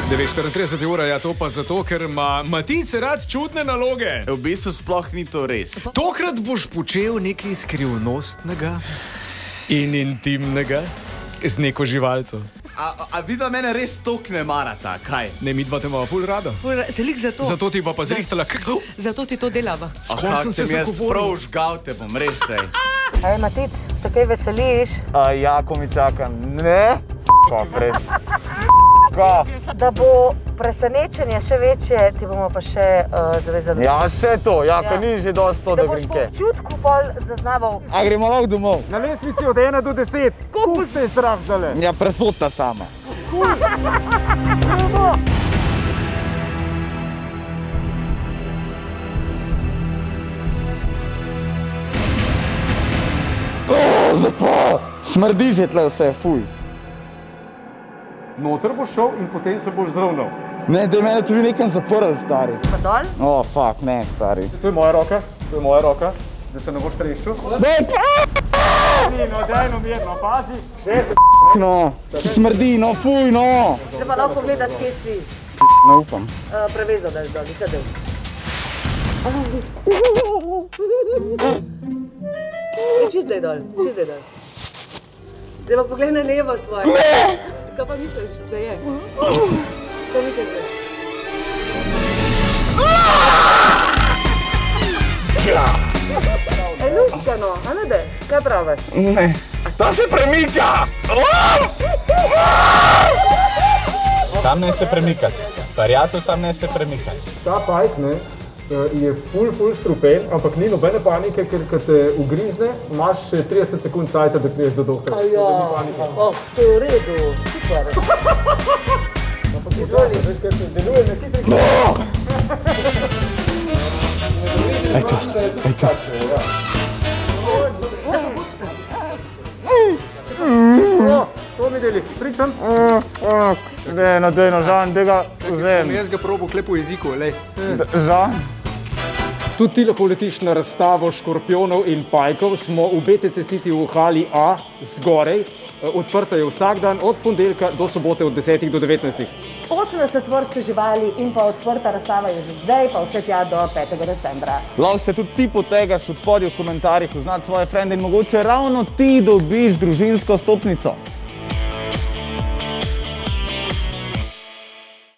9:34 ura, ja, to pa zato, ker ima Matic rad čudne naloge. V bistvu sploh ni to res. Tokrat boš počel nekaj skrivnostnega in intimnega z neko živalco. A vidva mene res tok ne marata, kaj? Ne, mi dva te imamo ful rada. Selik zato. Zato ti pa zrihtala. Zato ti to delava. Skoro sem se zagovoril. Prav žgal te bom, res sej. Ej, Matic, se kaj veseliš? Ja, ko mi čakam. Ne? Kof, res. Kof. Da bo presenečenje še večje, ti bomo pa še zavezali. Ja, še to, ja, ko ni že dosti to, da boš grem po kaj. občutku pol zaznaval. A gremo lahko domov? Na lestvici od 1 do 10. Koliko se je strah zdale? Ja, presota sama. Zakaj? Smrdi že tle vse, fuj. Noter boš šel in potem se boš zravnal. Ne, da je mene tudi nekam zaprl, stari. Pa dol? O, fuck, ne, stari. To je moja roka, da se ne boš treščil. No, dajno mirno, pazi. No, smrdi, no, fuj, no. Zdaj pa lahko pogledaš, kje si. Ne upam. Prevezo, da je dol, sedel. Čist da je dol, čist da je dol. Zdaj pa pogledaj na levo svoje. Ne! Kaj pa misliš, da je? Kaj misliš, da je? Ej, luskano, a ne de? Kaj praviš? Ne. Ta se premika! Sam ne se premikati. Prijatelj, sam ne se premikati. Ta pajk, ne, je ful strupen, ampak ni nobene panike, ker ko te ugrizne, imaš še 30 sekund cajta, da priješ do doktora. Oh, to je v redu, super. Ampak izvoli, veš, ker se deluje na vsi tri. Ej, to. To mi deli, pričam. Dejno, Žan, da ga vzem. Jaz ga probo klepo v jeziku, lej. Žan? Tudi ti lahko letiš na razstavo škorpionov in pajkov. Smo v BTC City v hali A zgorej. Odprta je vsak dan od ponedeljka do sobote od 10 do 19. 80 vrst živali in pa odprta razstava je že zdaj, pa vse tja do 5. decembra. Lahko se tudi ti potegaš od spodaj v komentarjih, uznati svoje frende in mogoče ravno ti dobiš družinsko stopnico.